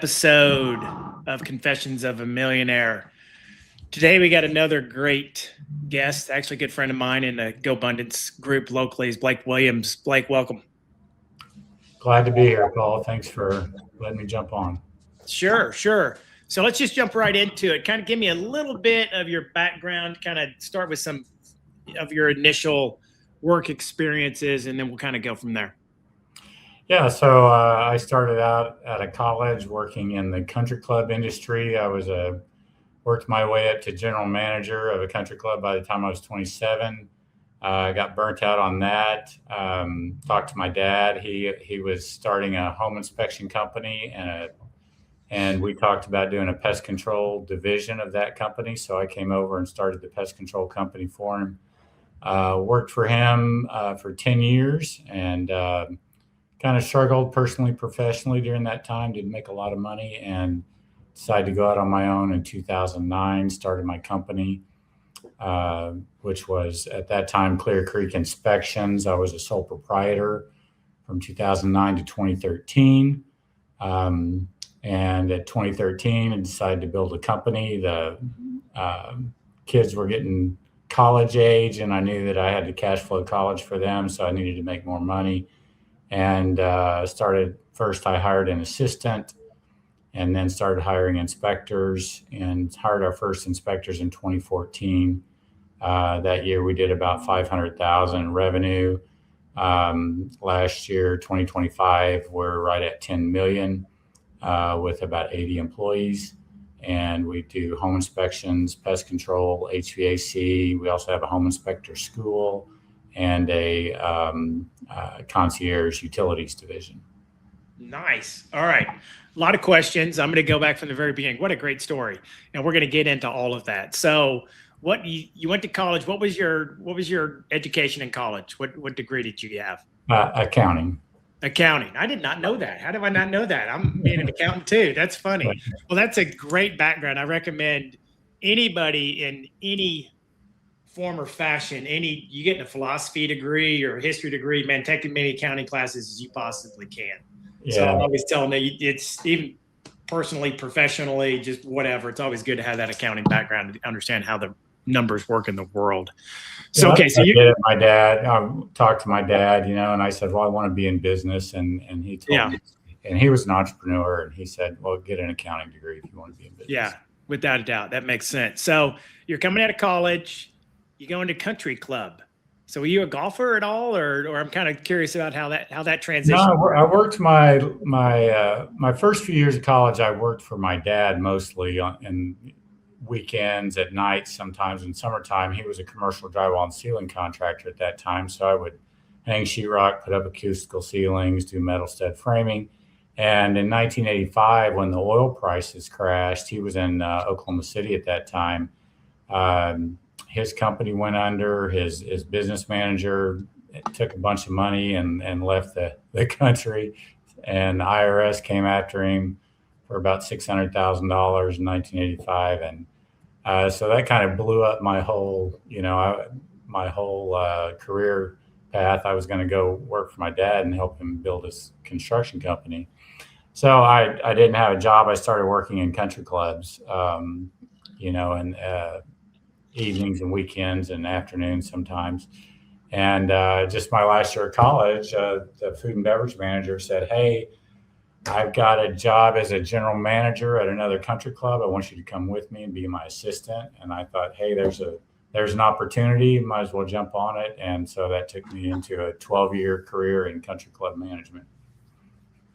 episode of Confessions of a Millionaire. Today we got another great guest, actually a good friend of mine in the Go Abundance group locally, is Blake Williams. Blake, welcome. Glad to be here, Paul. Thanks for letting me jump on. Sure. So let's just jump right into it. Kind of give me a little bit of your background, kind of start with some of your initial work experiences, and then we'll kind of go from there. Yeah, so I started out at a college working in the country club industry. I worked my way up to general manager of a country club by the time I was 27. I got burnt out on that. Talked to my dad. He was starting a home inspection company, and we talked about doing a pest control division of that company. So I came over and started the pest control company for him. Worked for him for 10 years and kind of struggled personally, professionally during that time. Didn't make a lot of money and decided to go out on my own in 2009. Started my company, which was at that time Clear Creek Inspections. I was a sole proprietor from 2009 to 2013. And at 2013, I decided to build a company. The kids were getting college age, and I knew that I had to cash flow college for them, so I needed to make more money. And I hired an assistant and then started hiring inspectors and hired our first inspectors in 2014. That year we did about 500,000 in revenue. Last year, 2025, we're right at 10 million with about 80 employees. And we do home inspections, pest control, HVAC. We also have a home inspector school and a concierge utilities division. Nice. All right. A lot of questions. I'm going to go back from the very beginning. What a great story. And we're going to get into all of that. So what you went to college. What was your education in college? What degree did you have? Accounting. Accounting. I did not know that. How do I not know that? I'm being an accountant too. That's funny. Well, that's a great background. I recommend anybody in any form or fashion, you get a philosophy degree or a history degree, man, take as many accounting classes as you possibly can. Yeah. So I'm always telling you, it's even personally, professionally, just whatever. It's always good to have that accounting background to understand how the numbers work in the world. So, yeah, okay. So I talked to my dad, and I said, well, I want to be in business. And he told me, and he was an entrepreneur, and he said, well, get an accounting degree if you want to be in business. Yeah, without a doubt. That makes sense. So you're coming out of college, you go into country club. So were you a golfer at all, or I'm kind of curious about how that transition? No, I worked my first few years of college. I worked for my dad mostly in weekends, at night, sometimes in summertime. He was a commercial drywall and ceiling contractor at that time, so I would hang sheetrock, put up acoustical ceilings, do metal stud framing. And in 1985, when the oil prices crashed, he was in Oklahoma City at that time. His company went under. His business manager took a bunch of money and left the country, and the IRS came after him for about $600,000 in 1985, and so that kind of blew up my whole career path. I was going to go work for my dad and help him build his construction company. So I didn't have a job. I started working in country clubs, and evenings and weekends and afternoons sometimes. And just my last year of college, the food and beverage manager said, hey, I've got a job as a general manager at another country club. I want you to come with me and be my assistant. And I thought, hey, there's an opportunity, might as well jump on it. And so that took me into a 12-year career in country club management.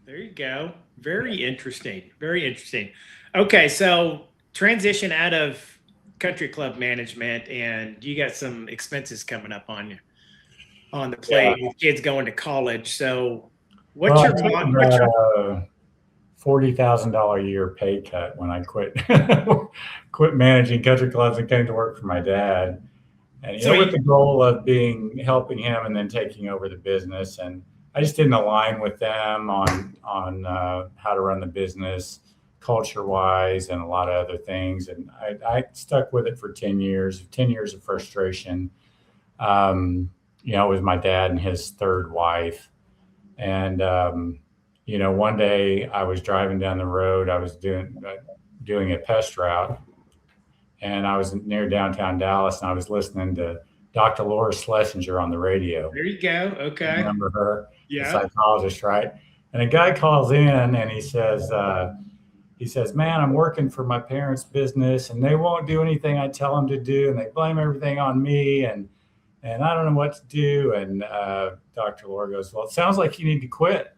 There you go. Very interesting. Very interesting. Okay, so transition out of country club management, and you got some expenses coming up on the plate with kids going to college. So what's your $40,000 a year pay cut when I quit managing country clubs and came to work for my dad, and with the goal of helping him and then taking over the business. And I just didn't align with them on how to run the business culture-wise and a lot of other things. And I stuck with it for 10 years of frustration. It was my dad and his third wife. And one day I was driving down the road. I was doing a pest route, and I was near downtown Dallas, and I was listening to Dr. Laura Schlesinger on the radio. There you go. Okay. Remember her? The Yeah. psychologist, right? And a guy calls in and he says, man, I'm working for my parents' business and they won't do anything I tell them to do. And they blame everything on me. And I don't know what to do. And Dr. Laura goes, well, it sounds like you need to quit.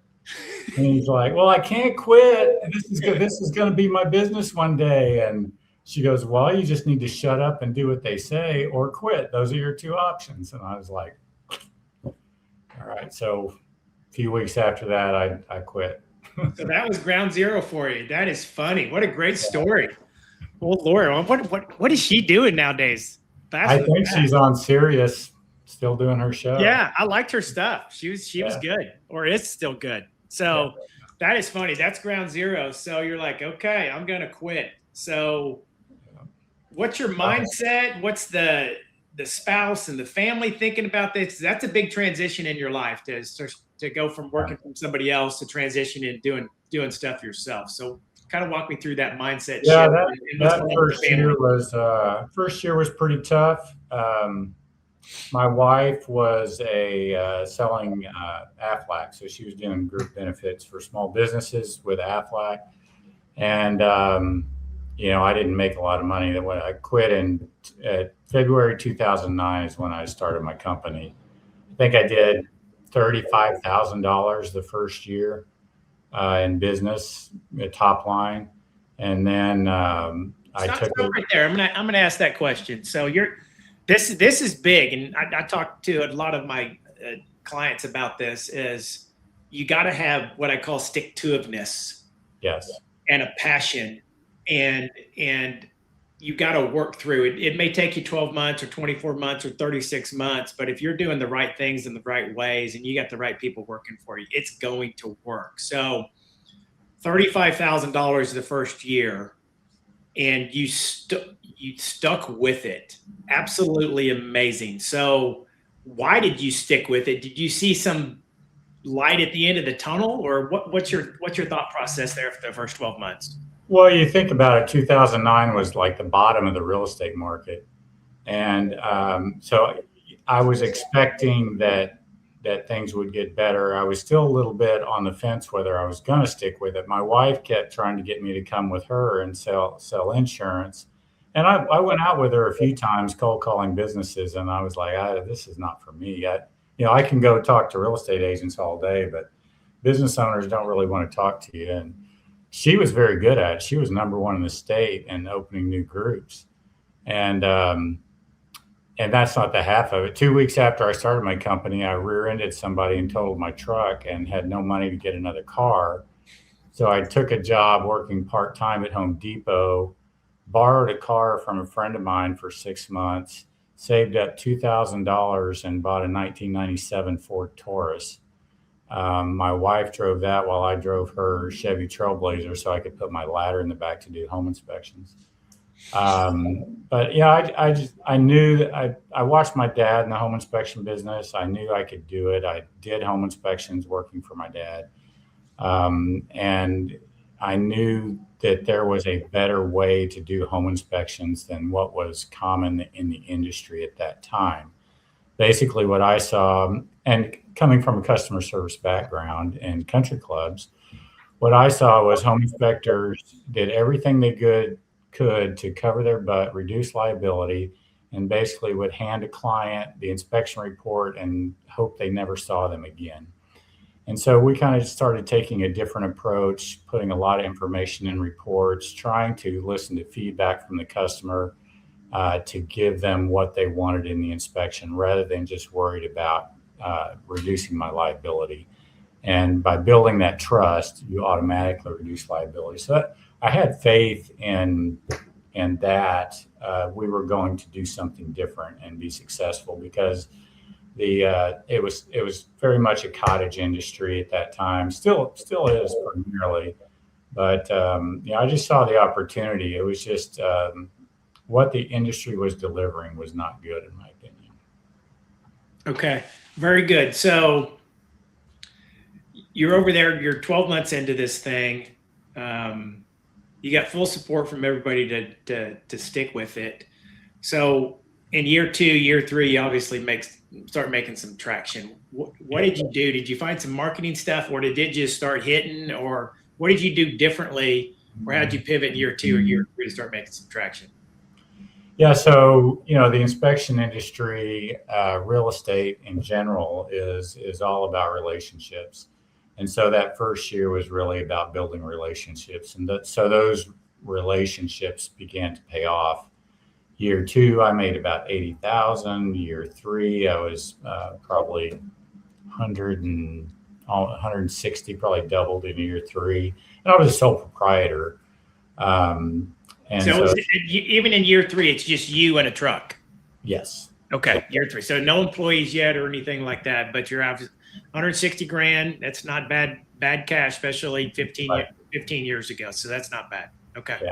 And he's like, well, I can't quit. This is going to be my business one day. And she goes, well, you just need to shut up and do what they say or quit. Those are your two options. And I was like, all right. So a few weeks after that, I quit. So that was ground zero for you. That is funny. What a great story. Well, Laura, what is she doing nowadays? I think she's on Sirius, still doing her show. Yeah, I liked her stuff. She was good, or is still good. So that is funny. That's ground zero. So you're like, okay, I'm gonna quit. So what's your mindset? What's the spouse and the family thinking about this? That's a big transition in your life to go from working from somebody else to transition and doing stuff yourself. So kind of walk me through that mindset. Yeah, that first year was pretty tough. My wife was selling Aflac, so she was doing group benefits for small businesses with Aflac, and I didn't make a lot of money. That when I quit in February 2009 is when I started my company. I think I did $35,000 the first year in business, top line, and then I took it right there. I'm gonna ask that question. So this is big, and I talk to a lot of my clients about this. Is you got to have what I call stick-to-itiveness, yes, and a passion, and you got to work through it. It may take you 12 months or 24 months or 36 months, but if you're doing the right things in the right ways and you got the right people working for you, it's going to work. So $35,000 the first year, and you stuck with it. Absolutely amazing. So why did you stick with it? Did you see some light at the end of the tunnel, or what's your thought process there for the first 12 months? Well, you think about it, 2009 was like the bottom of the real estate market. And so I was expecting that things would get better. I was still a little bit on the fence whether I was going to stick with it. My wife kept trying to get me to come with her and sell insurance. And I went out with her a few times cold calling businesses. And I was like, this is not for me. I can go talk to real estate agents all day, but business owners don't really want to talk to you. And she was very good at it. She was number one in the state in opening new groups. And that's not the half of it. 2 weeks after I started my company, I rear-ended somebody and totaled my truck and had no money to get another car. So I took a job working part-time at Home Depot, borrowed a car from a friend of mine for 6 months, saved up $2,000 and bought a 1997 Ford Taurus. My wife drove that while I drove her Chevy Trailblazer so I could put my ladder in the back to do home inspections. But yeah, I knew that I watched my dad in the home inspection business. I knew I could do it. I did home inspections working for my dad. And I knew that there was a better way to do home inspections than what was common in the industry at that time. Basically what I saw, and coming from a customer service background and country clubs, what I saw was home inspectors did everything they could to cover their butt, reduce liability, and basically would hand a client the inspection report and hope they never saw them again. And so we kind of started taking a different approach, putting a lot of information in reports, trying to listen to feedback from the customer to give them what they wanted in the inspection rather than just worried about reducing my liability. And by building that trust, you automatically reduce liability. So I had faith in that we were going to do something different and be successful because it was very much a cottage industry at that time. Still is primarily, but I just saw the opportunity. It was just what the industry was delivering was not good, in my opinion. Okay, very good. So you're over there, you're 12 months into this thing. You got full support from everybody to stick with it. So in year 2, year 3, you obviously start making some traction. What did you do? Did you find some marketing stuff, or did it just start hitting, or what did you do differently, or how'd you pivot in year 2 or year 3 to start making some traction? Yeah, so the inspection industry, real estate in general, is all about relationships, and so that first year was really about building relationships, and so those relationships began to pay off. Year 2, I made about 80,000. Year 3, I was probably 160, probably doubled in year 3, and I was a sole proprietor. And so even in year 3, it's just you and a truck. Yes. Okay. Year 3. So no employees yet or anything like that, but you're out 160 grand. That's not bad cash, especially 15 years ago. So that's not bad. Okay. Yeah.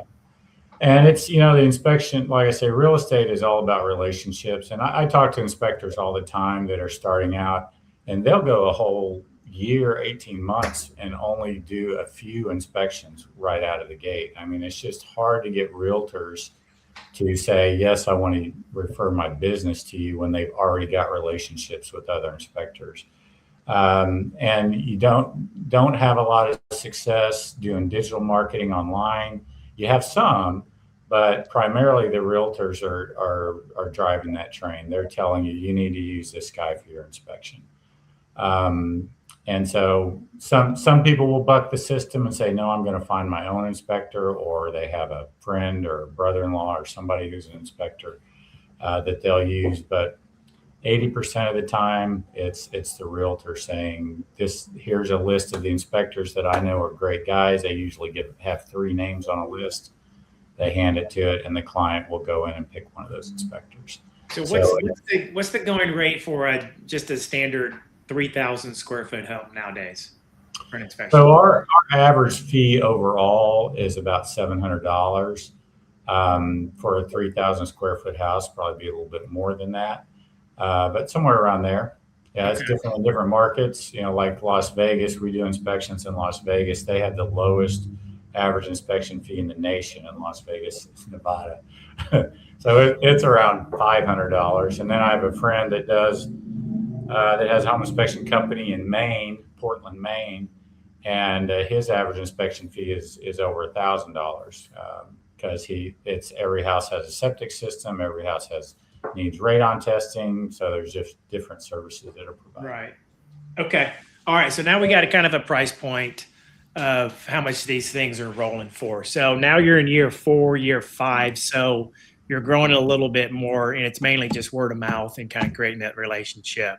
And it's, the inspection, like I say, real estate is all about relationships. And I talk to inspectors all the time that are starting out, and they'll go a whole year, 18 months, and only do a few inspections right out of the gate. I mean, it's just hard to get realtors to say, yes, I want to refer my business to you when they've already got relationships with other inspectors. And you don't have a lot of success doing digital marketing online. You have some, but primarily the realtors are driving that train. They're telling you need to use this guy for your inspection. And so some people will buck the system and say, no, I'm going to find my own inspector, or they have a friend or a brother-in-law or somebody who's an inspector that they'll use. But 80% of the time, it's the realtor saying, here's a list of the inspectors that I know are great guys. They usually have 3 names on a list. They hand it to it, and the client will go in and pick one of those inspectors. So what's the going rate for just a standard 3,000 square foot home nowadays for an inspection? So our average fee overall is about $700 for a 3,000 square foot house. Probably be a little bit more than that, but somewhere around there. Yeah, it's different in different markets. Like Las Vegas, we do inspections in Las Vegas. They have the lowest average inspection fee in the nation in Las Vegas, Nevada. So it's around $500. And then I have a friend that has a home inspection company in Maine, Portland, Maine, and his average inspection fee is over $1,000 because every house has a septic system, every house needs radon testing, so there's just different services that are provided. Right. Okay. All right. So now we got a kind of a price point of how much these things are rolling for. So now you're in year 4, year 5, so you're growing a little bit more, and it's mainly just word of mouth and kind of creating that relationship.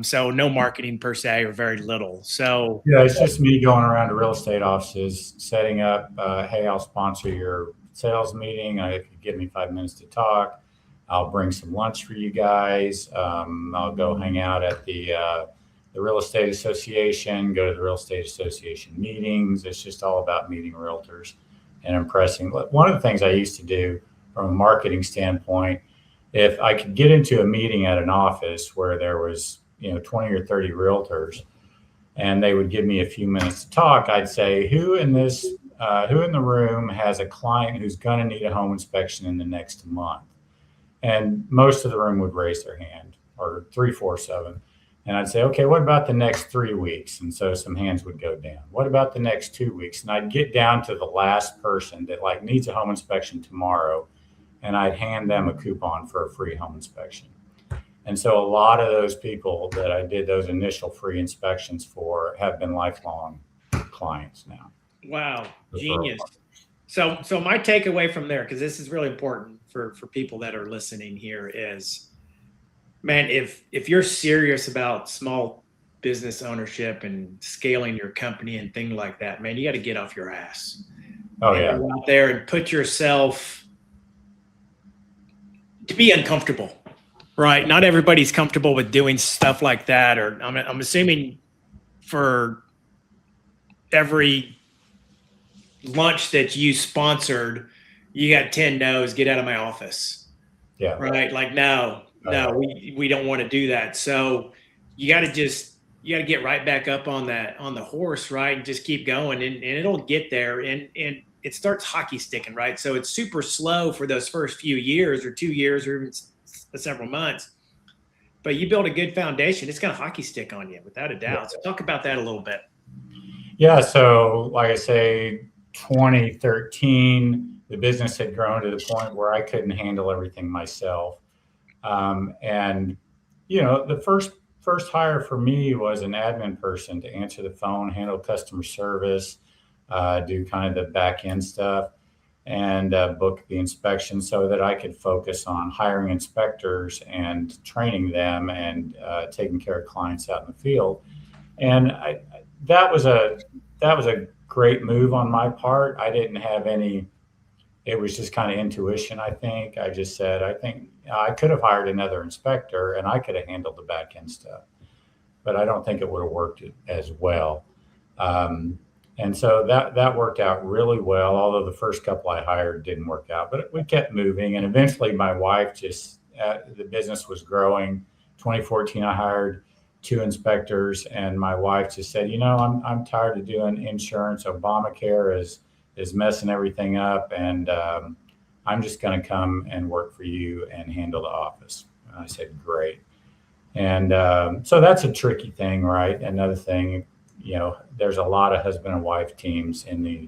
So no marketing per se, or very little. So yeah, it's just me going around to real estate offices, setting up, hey, I'll sponsor your sales meeting. If you give me 5 minutes to talk, I'll bring some lunch for you guys. I'll go hang out at the real estate association, go to the real estate association meetings. It's just all about meeting realtors and impressing. One of the things I used to do from a marketing standpoint, if I could get into a meeting at an office where there was 20 or 30 realtors, and they would give me a few minutes to talk, I'd say, who in the room has a client who's going to need a home inspection in the next month? And most of the room would raise their hand, or 3/4 of them. And I'd say, okay, what about the next 3 weeks? And so some hands would go down. What about the next 2 weeks? And I'd get down to the last person that needs a home inspection tomorrow, and I'd hand them a coupon for a free home inspection. And so a lot of those people that I did those initial free inspections for have been lifelong clients now. Wow, genius. So my takeaway from there, because this is really important for people that are listening here, is, man, if you're serious about small business ownership and scaling your company and things like that, man, you got to get off your ass. Oh, yeah. Go out there and put yourself to be uncomfortable, right? Not everybody's comfortable with doing stuff like that. Or I'm assuming for every lunch that you sponsored, you got 10 no's, get out of my office. Yeah. Right. No, we don't want to do that. So you got to just you got to get right back up on the horse, right? And just keep going, and it'll get there. And it starts hockey sticking, right? So it's super slow for those first few years or 2 years or even several months. But you build a good foundation, it's going to hockey stick on you without a doubt. So talk about that a little bit. Yeah. So like I say, 2013, the business had grown to the point where I couldn't handle everything myself. And, the first hire for me was an admin person to answer the phone, handle customer service, do kind of the back end stuff, and book the inspection so that I could focus on hiring inspectors and training them and taking care of clients out in the field. And that was a great move on my part. I didn't have any. It was just kind of intuition, I think. I just said, I think I could have hired another inspector and I could have handled the back end stuff, but I don't think it would have worked as well. And so that worked out really well, although the first couple I hired didn't work out, but we kept moving. And eventually my wife the business was growing. 2014, I hired 2 inspectors, and my wife just said, I'm tired of doing insurance. Obamacare is messing everything up, and I'm just going to come and work for you and handle the office. And I said, great. And so that's a tricky thing, right? Another thing, there's a lot of husband and wife teams in the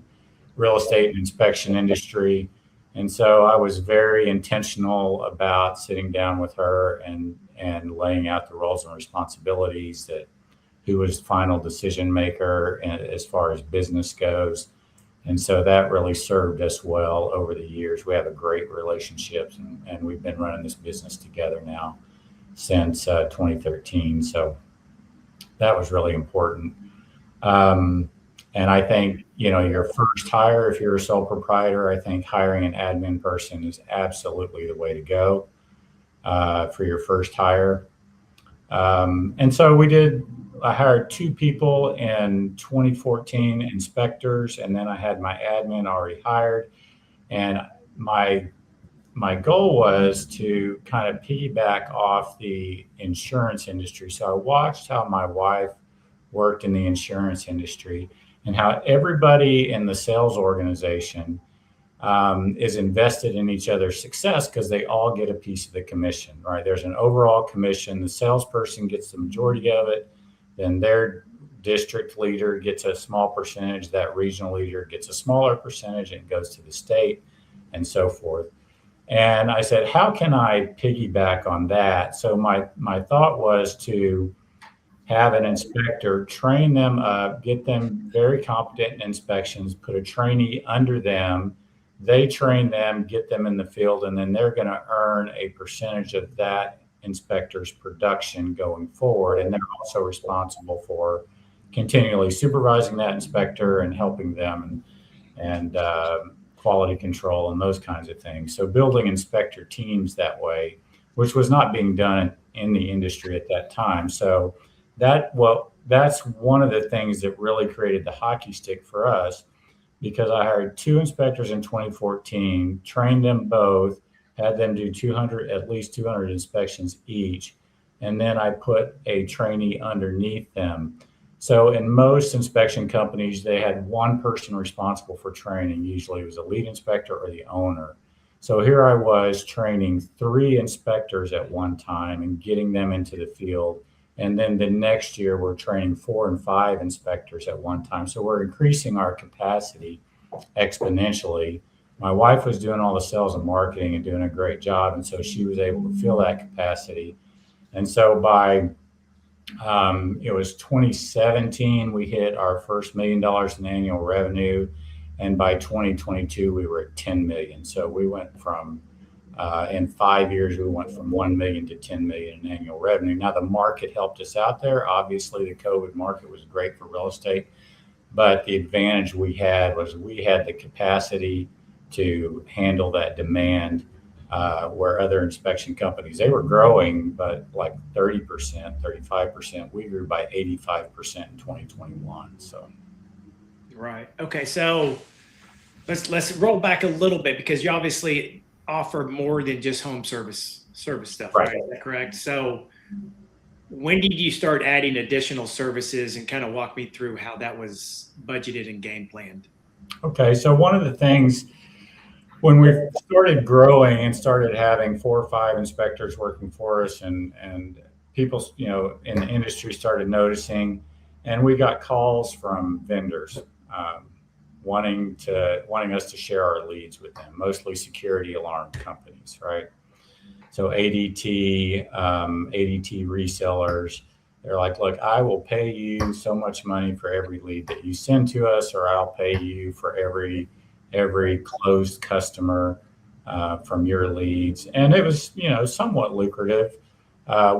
real estate and inspection industry. And so I was very intentional about sitting down with her and laying out the roles and responsibilities, that who was final decision maker as far as business goes. And so that really served us well over the years. We have a great relationship, and we've been running this business together now since 2013. So that was really important. And I think, your first hire, if you're a sole proprietor, I think hiring an admin person is absolutely the way to go for your first hire. And so I hired 2 people in 2014, inspectors, and then I had my admin already hired. And my goal was to kind of piggyback off the insurance industry. So I watched how my wife worked in the insurance industry and how everybody in the sales organization is invested in each other's success because they all get a piece of the commission, right? There's an overall commission. The salesperson gets the majority of it. Then their district leader gets a small percentage. That regional leader gets a smaller percentage, and it goes to the state and so forth. And I said, how can I piggyback on that? So my thought was to have an inspector, train them up, get them very competent in inspections, put a trainee under them. They train them, get them in the field, and then they're going to earn a percentage of that inspector's production going forward. And they're also responsible for continually supervising that inspector and helping them and quality control and those kinds of things. So building inspector teams that way, which was not being done in the industry at that time. So that's one of the things that really created the hockey stick for us, because I hired 2 inspectors in 2014, trained them both, had them do at least 200 inspections each. And then I put a trainee underneath them. So in most inspection companies, they had one person responsible for training. Usually it was a lead inspector or the owner. So here I was training 3 inspectors at one time and getting them into the field. And then the next year, we're training 4 and 5 inspectors at one time. So we're increasing our capacity exponentially. My wife was doing all the sales and marketing and doing a great job. And so she was able to fill that capacity. And so by, it was 2017, we hit our first $1 million in annual revenue. And by 2022, we were at 10 million. So we went from in 5 years, we went from 1 million to 10 million in annual revenue. Now, the market helped us out there. Obviously, the COVID market was great for real estate, but the advantage we had was we had the capacity to handle that demand, where other inspection companies, they were growing, but like 30%, 35%. We grew by 85% in 2021. So, right. Okay. So let's roll back a little bit, because you obviously offer more than just home service stuff, right? Is that correct? So when did you start adding additional services, and kind of walk me through how that was budgeted and game planned? Okay, so one of the things when we started growing and started having 4 or 5 inspectors working for us, and people, in the industry started noticing, and we got calls from vendors wanting us to share our leads with them, mostly security alarm companies, right? So ADT resellers, they're like, look, I will pay you so much money for every lead that you send to us, or I'll pay you for every closed customer from your leads. And it was, somewhat lucrative.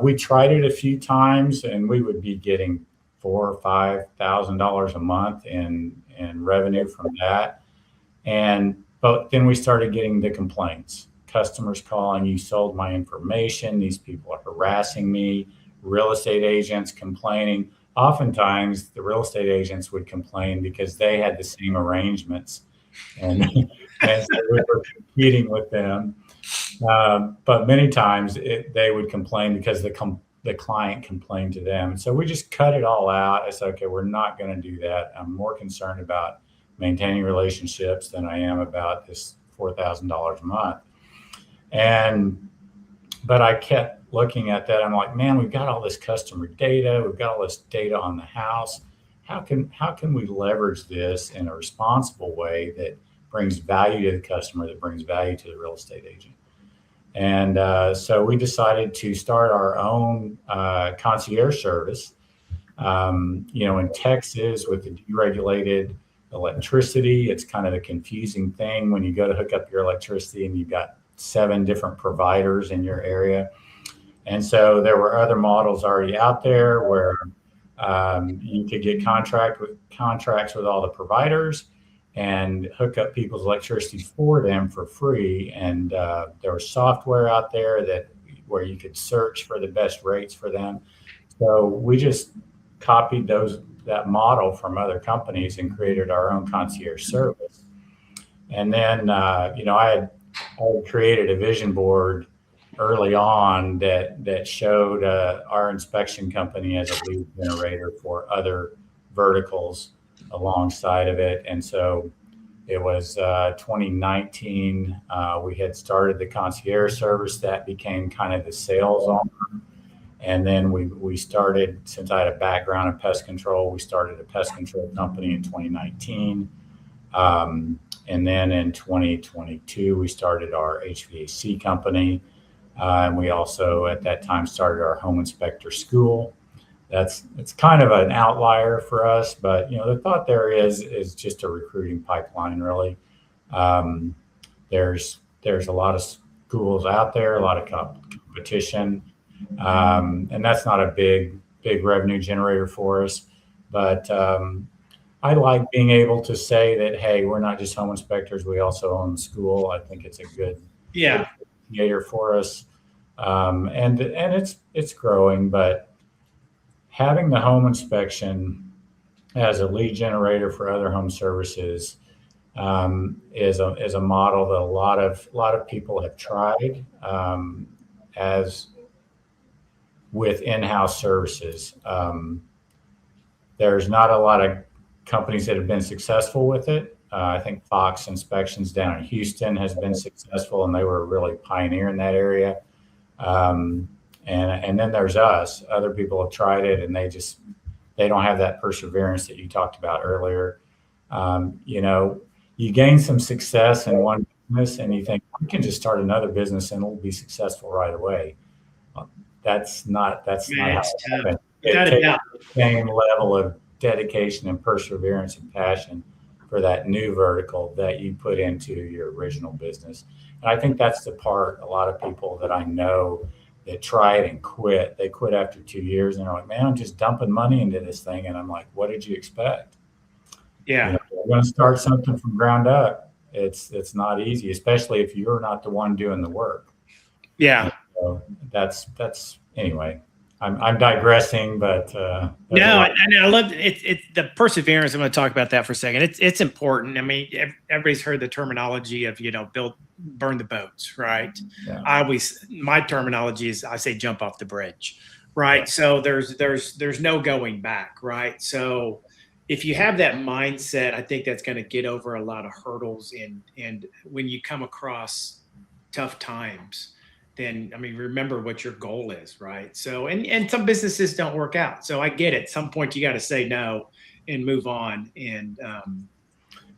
We tried it a few times, and we would be getting $4,000 or $5,000 a month in revenue from that. But then we started getting the complaints. Customers calling, you sold my information. These people are harassing me. Real estate agents complaining. Oftentimes, the real estate agents would complain because they had the same arrangements, and so we were competing with them. But many times they would complain because the client complained to them. So we just cut it all out. I said, okay, we're not going to do that. I'm more concerned about maintaining relationships than I am about this $4,000 a month. But I kept looking at that. I'm like, man, we've got all this customer data. We've got all this data on the house. How can we leverage this in a responsible way that brings value to the customer, that brings value to the real estate agent? And so we decided to start our own concierge service. In Texas, with the deregulated electricity, it's kind of a confusing thing when you go to hook up your electricity and you've got 7 different providers in your area. And so there were other models already out there where you could get contracts with all the providers and hook up people's electricity for them for free. And there was software out there where you could search for the best rates for them. So we just copied that model from other companies and created our own concierge service. And then, I had created a vision board early on that showed our inspection company as a lead generator for other verticals alongside of it. And so it was 2019. We had started the concierge service that became kind of the sales arm. And then we started, since I had a background in pest control, we started a pest control company in 2019. And then in 2022, we started our HVAC company. And we also, at that time, started our home inspector school. It's kind of an outlier for us, but the thought there is just a recruiting pipeline, really. There's a lot of schools out there, a lot of competition, and that's not a big revenue generator for us. But I like being able to say that, hey, we're not just home inspectors, we also own the school. I think it's a good creator for us, and it's growing. But having the home inspection as a lead generator for other home services is a model that a lot of people have tried as with in-house services. There's not a lot of companies that have been successful with it. I think Fox Inspections down in Houston has been successful, and they were a really pioneer in that area. And then there's us. Other people have tried it, and they don't have that perseverance that you talked about earlier. You gain some success in one business, and you think, we can just start another business and it'll be successful right away. That's not how it happens. It takes the same level of dedication and perseverance and passion for that new vertical that you put into your original business. And I think that's the part a lot of people that I know that try it and quit. They quit after 2 years and they're like, man, I'm just dumping money into this thing. And I'm like, what did you expect? Yeah. We're going to start something from ground up. It's not easy, especially if you're not the one doing the work. Yeah. So that's anyway. I'm digressing, but no, I love it. It's the perseverance. I'm going to talk about that for a second. It's important. I mean, everybody's heard the terminology of burn the boats, right? Yeah. My terminology is I say jump off the bridge, right? Yeah. So there's no going back, right? So if you have that mindset, I think that's going to get over a lot of hurdles. And when you come across tough times, then I mean, remember what your goal is, right? So and some businesses don't work out. So I get it. At some point you got to say no and move on and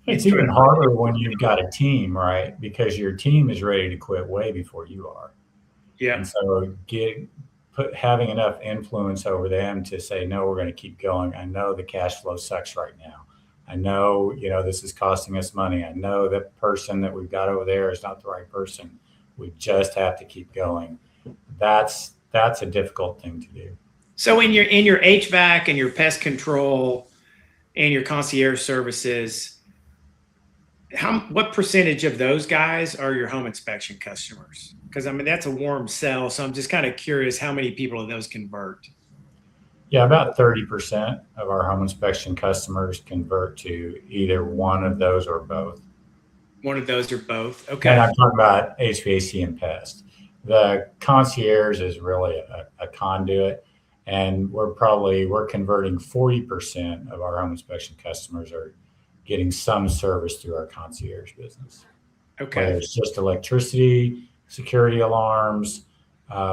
It's try even to harder when you've got a team, right? Because your team is ready to quit way before you are. yeah. And so having enough influence over them to say, no, we're going to keep going. I know the cash flow sucks right now. I know, this is costing us money. I know that person that we've got over there is not the right person. We just have to keep going. That's a difficult thing to do. So in your HVAC and your pest control and your concierge services, what percentage of those guys are your home inspection customers? Because I mean that's a warm sell, so I'm just kind of curious how many people of those convert. Yeah, about 30% of our home inspection customers convert to either one of those or both. One of those or both. And Okay. I'm talking about HVAC and pest. The concierge is really a conduit, and we're converting 40% of our home inspection customers are getting some service through our concierge business. Whether Okay. it's just electricity, security alarms.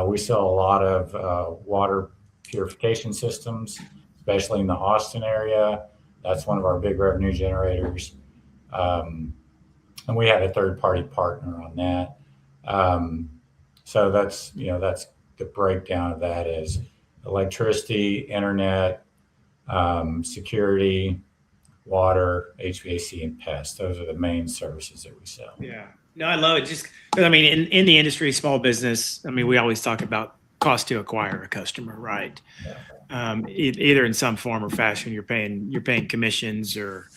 We sell a lot of water purification systems, especially in the Austin area. That's one of our big revenue generators. And we have a third party partner on that. So that's the breakdown of that is electricity, internet, security, water, HVAC, and pest. Those are the main services that we sell. Yeah. No, I love it. Just because I mean, in the industry, small business, I mean, we always talk about cost to acquire a customer, right? Yeah. Either in some form or fashion, you're paying commissions or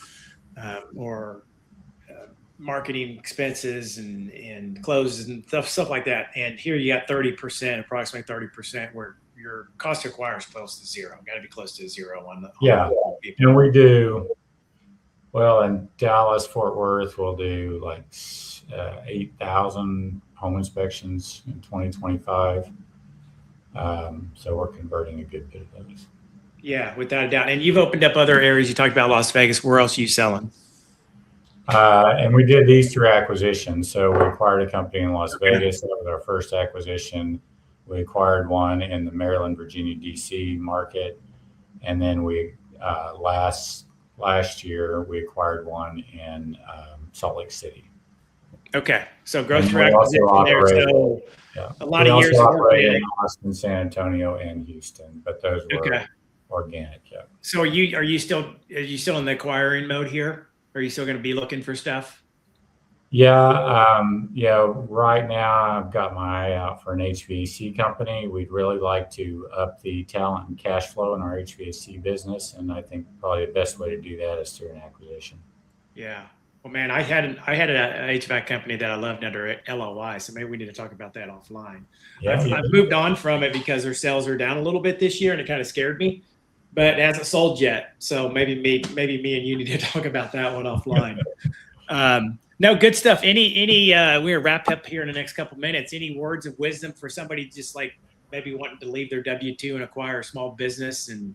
marketing expenses and closes and stuff like that. And here you got 30%, approximately 30%, where your cost to acquire is close to zero. Got to be close to zero on the And we do well in Dallas, Fort Worth. We'll do like 8,000 home inspections in 2025. So we're converting a good bit of those. Yeah, without a doubt. And you've opened up other areas. You talked about Las Vegas. Where else are you selling? And we did these through acquisitions. So we acquired a company in Las Vegas. That was our first acquisition. We acquired one in the Maryland, Virginia, DC market. And then we last year, we acquired one in Salt Lake City. Okay. So growth And through we also acquisition there. operate, So yeah. a lot We of years also of operate in organic. Austin, San Antonio, and Houston, but those were organic. Yeah. So are you still in the acquiring mode here? Are you still going to be looking for stuff? Yeah. Right now I've got my eye out for an HVAC company. We'd really like to up the talent and cash flow in our HVAC business. And I think probably the best way to do that is through an acquisition. Yeah. Well, man, I had an HVAC company that I loved under LOI. So maybe we need to talk about that offline. Yeah, I've moved on from it because their sales are down a little bit this year and it kind of scared me, but it hasn't sold yet. So maybe me and you need to talk about that one offline. No, good stuff. We're wrapped up here in the next couple minutes. Any words of wisdom for somebody just like maybe wanting to leave their W-2 and acquire a small business, and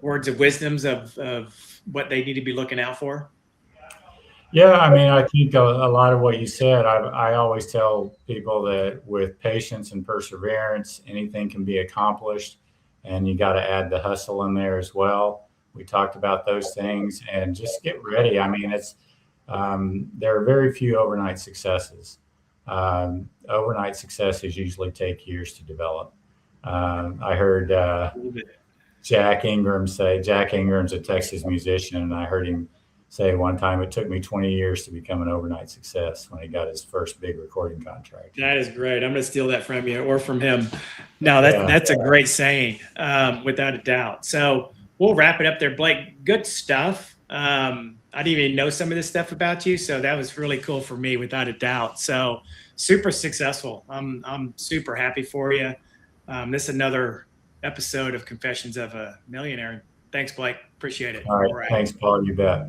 words of wisdoms of what they need to be looking out for? Yeah, I mean, I think a lot of what you said, I always tell people that with patience and perseverance, anything can be accomplished, and you got to add the hustle in there as well. We talked about those things, and just get ready. I mean, there are very few overnight successes. Overnight successes usually take years to develop. I heard Jack Ingram's a Texas musician, and I heard him say one time, it took me 20 years to become an overnight success when he got his first big recording contract. That is great. I'm going to steal that from you or from him. No, that's a great saying, without a doubt. So we'll wrap it up there, Blake. Good stuff. I didn't even know some of this stuff about you, so that was really cool for me, without a doubt. So super successful. I'm super happy for you. This is another episode of Confessions of a Millionaire. Thanks, Blake. Appreciate it. All right. Thanks, Paul. You bet.